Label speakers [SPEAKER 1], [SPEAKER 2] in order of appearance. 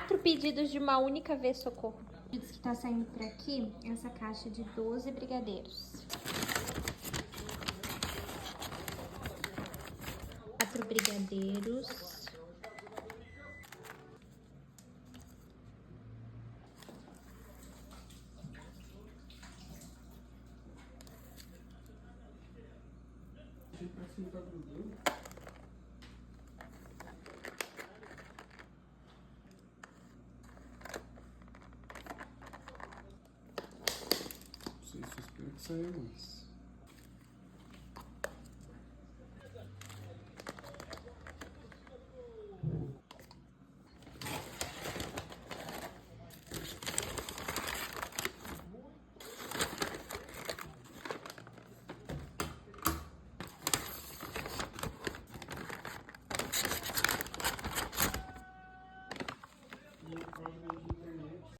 [SPEAKER 1] 4 pedidos de uma única vez, socorro. Pedidos que tá saindo por aqui, essa caixa de 12 brigadeiros. 4 brigadeiros.
[SPEAKER 2] Espero que saia mais. E